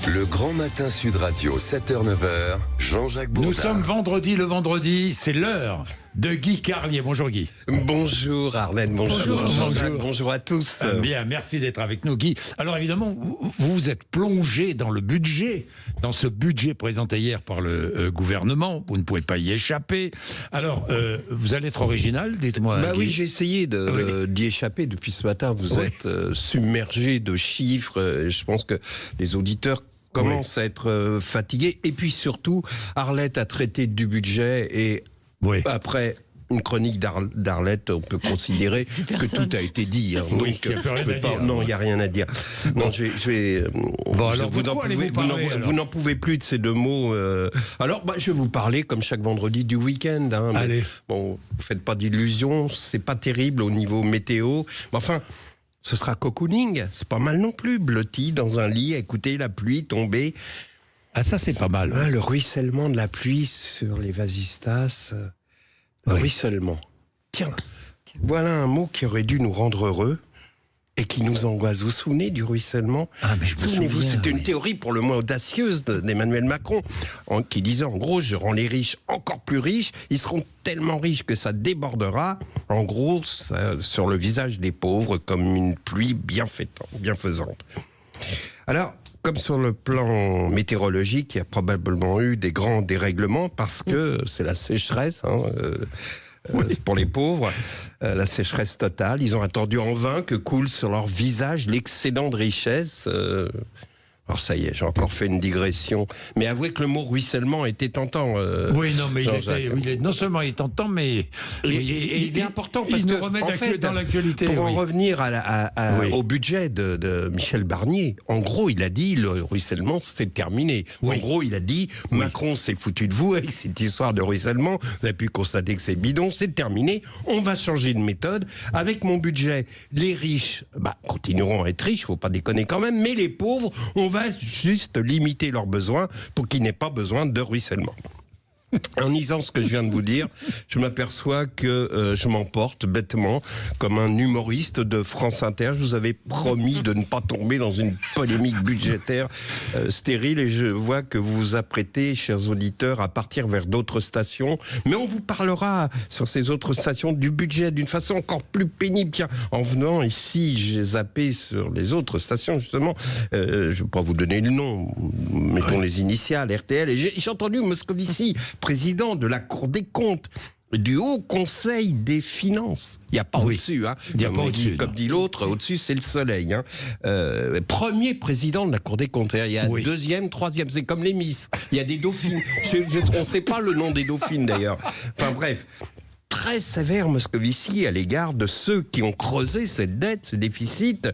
Le grand matin Sud Radio, 7h-9h, Jean-Jacques Bourdin. Nous sommes vendredi, le vendredi, c'est l'heure de Guy Carlier. Bonjour Guy. Bonjour Arlène, bonjour Jean-Jacques, bonjour à tous. Bien, merci d'être avec nous Guy. Alors évidemment, vous vous êtes plongé dans le budget, dans ce budget présenté hier par le gouvernement, vous ne pouvez pas y échapper. Alors, vous allez être original, dites-moi. Bah Guy. oui, j'ai essayé d'y échapper depuis ce matin, vous êtes submergé de chiffres, je pense que les auditeurs commencent à être fatigués, et puis surtout, Arlette a traité du budget et après une chronique d'Arlette, on peut considérer que tout a été dit. Hein, oui, donc, il n'y a plus rien à dire. Non, il n'y a rien à dire. Non, je vais bon, alors, vous n'en pouvez plus de ces deux mots. Alors, je vais vous parler, comme chaque vendredi, du week-end. Hein, allez. Bon, vous faites pas d'illusions, c'est pas terrible au niveau météo. Mais enfin, ce sera cocooning, c'est pas mal non plus. Blotti dans un lit, écouter la pluie tomber. Ah, ça c'est pas mal. Le ruissellement de la pluie sur les vasistas. Ruissellement. Tiens, voilà un mot qui aurait dû nous rendre heureux et qui nous angoisse. Vous vous souvenez du ruissellement? Souvenez-vous, c'était une théorie pour le moins audacieuse d'Emmanuel Macron, qui disait en gros, je rends les riches encore plus riches, ils seront tellement riches que ça débordera, en gros, sur le visage des pauvres, comme une pluie bienfaisante. Alors, comme sur le plan météorologique, il y a probablement eu des grands dérèglements parce que c'est la sécheresse pour les pauvres, la sécheresse totale. Ils ont attendu en vain que coule sur leur visage l'excédent de richesse. Alors ça y est, j'ai encore fait une digression. Mais avouez que le mot ruissellement était tentant. Oui, non, mais non seulement il est tentant, mais il est important parce il nous que remet dans l'actualité. Pour en revenir au budget de Michel Barnier, en gros, il a dit le ruissellement, c'est terminé. En gros, il a dit Macron s'est foutu de vous avec cette histoire de ruissellement. Vous avez pu constater que c'est bidon, c'est terminé. On va changer de méthode. Avec mon budget, les riches continueront à être riches, faut pas déconner quand même, mais les pauvres, on va juste limiter leurs besoins pour qu'ils n'aient pas besoin de ruissellement. En lisant ce que je viens de vous dire, je m'aperçois que je m'emporte bêtement comme un humoriste de France Inter. Je vous avais promis de ne pas tomber dans une polémique budgétaire stérile et je vois que vous vous apprêtez, chers auditeurs, à partir vers d'autres stations. Mais on vous parlera sur ces autres stations du budget d'une façon encore plus pénible. Tiens, en venant ici, j'ai zappé sur les autres stations, justement. Je ne vais pas vous donner le nom, mettons les initiales, RTL. Et j'ai entendu Moscovici, président de la Cour des comptes, du Haut Conseil des Finances. Il n'y a pas au-dessus. Hein. Il y a pas au-dessus. Comme dit l'autre, au-dessus, c'est le soleil. Hein. Premier président de la Cour des comptes. Il y a deuxième, troisième. C'est comme les Miss. Il y a des dauphines. On ne sait pas le nom des dauphines, d'ailleurs. Enfin, bref. Très sévère, Moscovici, à l'égard de ceux qui ont creusé cette dette, ce déficit,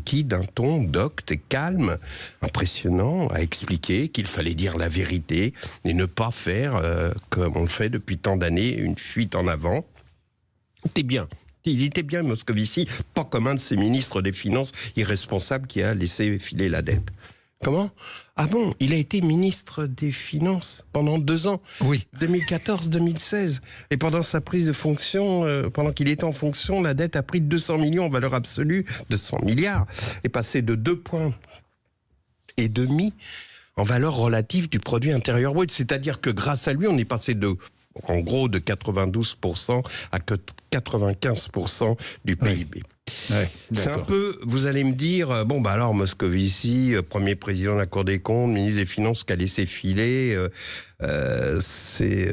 qui, d'un ton docte et calme, impressionnant, a expliqué qu'il fallait dire la vérité et ne pas faire, comme on le fait depuis tant d'années, une fuite en avant. Il était bien, Moscovici, pas comme un de ces ministres des Finances irresponsables qui a laissé filer la dette. Comment? Ah bon, il a été ministre des Finances pendant 2 ans, 2014-2016. Et pendant sa prise de fonction, pendant qu'il était en fonction, la dette a pris 200 millions en valeur absolue, 200 milliards, est passée de 2,5 points en valeur relative du produit intérieur brut. C'est-à-dire que grâce à lui, on est passé en gros de 92% à 95% du PIB. C'est un peu, vous allez me dire, alors Moscovici, premier président de la Cour des comptes, ministre des Finances qui a laissé filer, c'est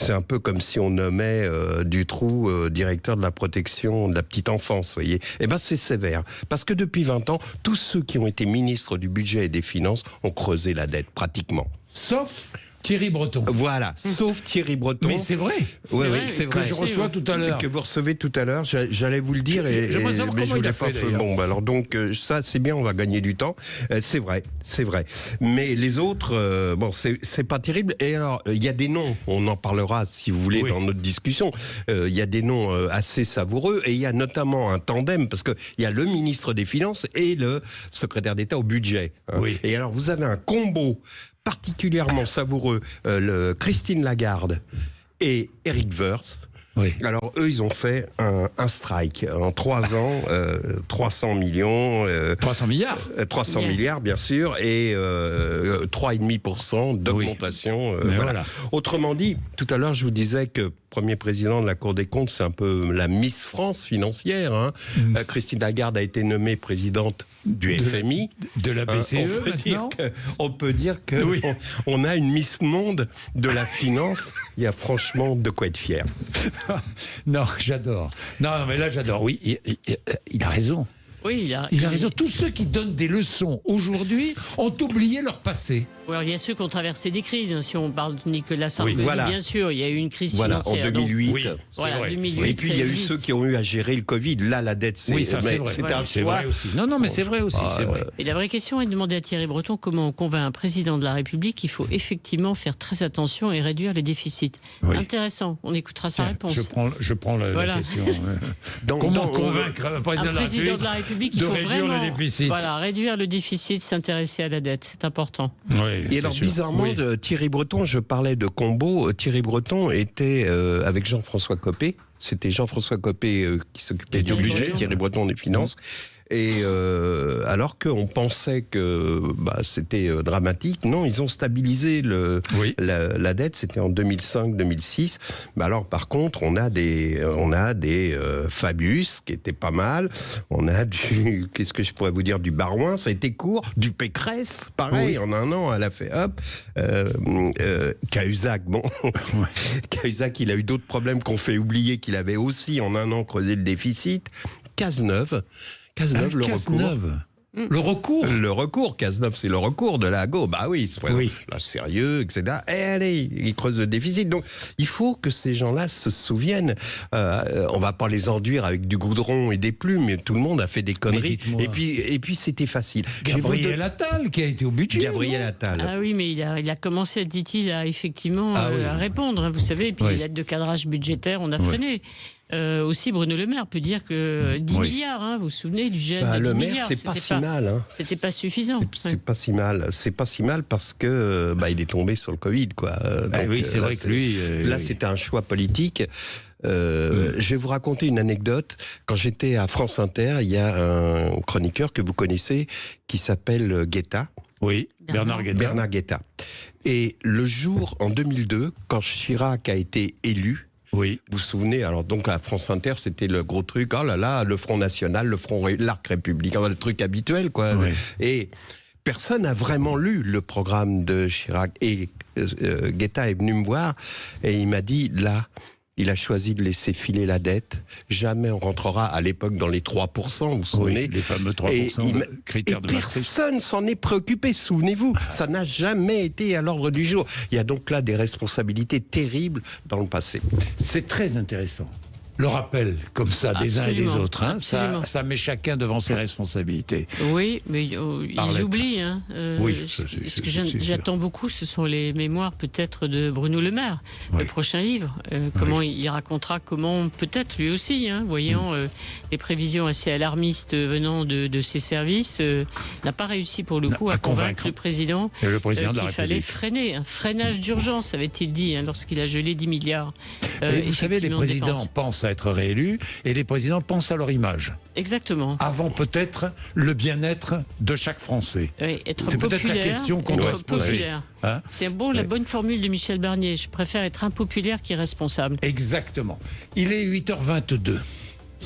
un peu comme si on nommait Dutroux directeur de la protection de la petite enfance, vous voyez. Eh bien, c'est sévère. Parce que depuis 20 ans, tous ceux qui ont été ministres du budget et des finances ont creusé la dette, pratiquement. Sauf Thierry Breton. Voilà, sauf Thierry Breton. Mais c'est vrai. Oui, c'est vrai. Que je reçois tout à l'heure. Que vous recevez tout à l'heure. J'allais vous le dire mais je voulais pas faire. Donc ça, c'est bien, on va gagner du temps. C'est vrai. Mais les autres, c'est pas terrible. Et alors, il y a des noms, on en parlera si vous voulez dans notre discussion. Il y a des noms assez savoureux et il y a notamment un tandem parce que il y a le ministre des Finances et le secrétaire d'État au budget. Hein. Et alors, vous avez un combo particulièrement savoureux, Christine Lagarde et Éric Woerth. Oui. Alors eux, ils ont fait un strike en 3 ans, 300 millions. 300 milliards 300 milliards, bien sûr, et 3,5% d'augmentation. Voilà. Autrement dit, tout à l'heure, je vous disais que premier président de la Cour des comptes, c'est un peu la Miss France financière. Hein. Christine Lagarde a été nommée présidente du FMI. De la BCE, on peut dire que oui. on a une Miss Monde de la finance. Il y a franchement de quoi être fier. Non, j'adore. Non, mais là, j'adore. Oui, il a raison. Oui, il a raison. Tous ceux qui donnent des leçons aujourd'hui ont oublié leur passé. Oui, alors il y a ceux qui ont traversé des crises. Hein, si on parle de Nicolas Sarkozy, bien sûr, il y a eu une crise financière. En 2008. Donc, voilà, 2008. Et puis il y a eu ceux qui ont eu à gérer le Covid. Là, la dette, c'est vrai aussi. Non, mais c'est vrai aussi. C'est vrai. Et la vraie question est de demander à Thierry Breton comment on convainc un président de la République qu'il faut effectivement faire très attention et réduire les déficits. Oui. Intéressant. On écoutera sa réponse. Je prends la question. Comment convaincre un président de la République qu'il faut vraiment réduire le déficit, s'intéresser à la dette. C'est important. Oui. Et alors, bizarrement, Thierry Breton, je parlais de combo. Thierry Breton était avec Jean-François Copé. C'était Jean-François Copé qui s'occupait du budget, Thierry Breton des finances. Et alors qu'on pensait que c'était dramatique, non, ils ont stabilisé la dette. C'était en 2005-2006. Alors par contre, on a des Fabius qui étaient pas mal. On a qu'est-ce que je pourrais vous dire, du Barouin, ça a été court, du Pécresse, pareil, en un an, elle a fait hop. Cahuzac, Cahuzac, il a eu d'autres problèmes qu'on fait oublier qu'il avait aussi en un an creusé le déficit. Cazeneuve, le recours. Le recours, Cazeneuve, c'est le recours de la go. Bah oui, c'est là, sérieux, etc. Et allez, il creuse le déficit. Donc, il faut que ces gens-là se souviennent. On va pas les enduire avec du goudron et des plumes, mais tout le monde a fait des conneries. Et puis c'était facile. Gabriel Attal, qui a été au budget. Gabriel Attal. Ah oui, mais il a commencé, dit-il, à répondre. Hein, vous savez, et puis l'aide de cadrage budgétaire, on a freiné. Aussi, Bruno Le Maire peut dire que 10 milliards, hein, vous vous souvenez du geste de 10 milliards. C'est pas si mal. Hein. C'était pas suffisant. C'est pas si mal. C'est pas si mal parce que il est tombé sur le Covid, quoi. Donc, c'est vrai que lui. Là, c'était un choix politique. Je vais vous raconter une anecdote. Quand j'étais à France Inter, il y a un chroniqueur que vous connaissez qui s'appelle Guetta. Oui, Bernard Guetta. Et le jour, en 2002, quand Chirac a été élu, vous vous souvenez, alors donc à France Inter, c'était le gros truc, oh là là, le Front National, l'Arc républicain, le truc habituel, quoi. Oui. Et personne n'a vraiment lu le programme de Chirac. Et Guetta est venu me voir et il m'a dit, là, il a choisi de laisser filer la dette. Jamais on rentrera à l'époque dans les 3%, vous vous souvenez, les fameux 3%, critères de Maastricht. Personne s'en est préoccupé, souvenez-vous. Ça n'a jamais été à l'ordre du jour. Il y a donc là des responsabilités terribles dans le passé. C'est très intéressant. Le rappel, comme ça, des uns et des autres. Hein, ça met chacun devant ses responsabilités. Oui, mais ils oublient. Hein, ce que j'attends beaucoup, ce sont les mémoires peut-être de Bruno Le Maire, le prochain livre. Comment il racontera comment, peut-être lui aussi, voyant les prévisions assez alarmistes venant de ses services, n'a pas réussi pour le coup à convaincre le président, qu'il fallait freiner. Un freinage d'urgence, avait-il dit, lorsqu'il a gelé 10 milliards. Vous savez, les présidents pensent à être réélus et les présidents pensent à leur image. Exactement. Avant peut-être le bien-être de chaque Français. Oui, c'est peut-être la question qu'on doit se poser. Hein, c'est la bonne formule de Michel Barnier. Je préfère être impopulaire qu'irresponsable. Exactement. Il est 8h22.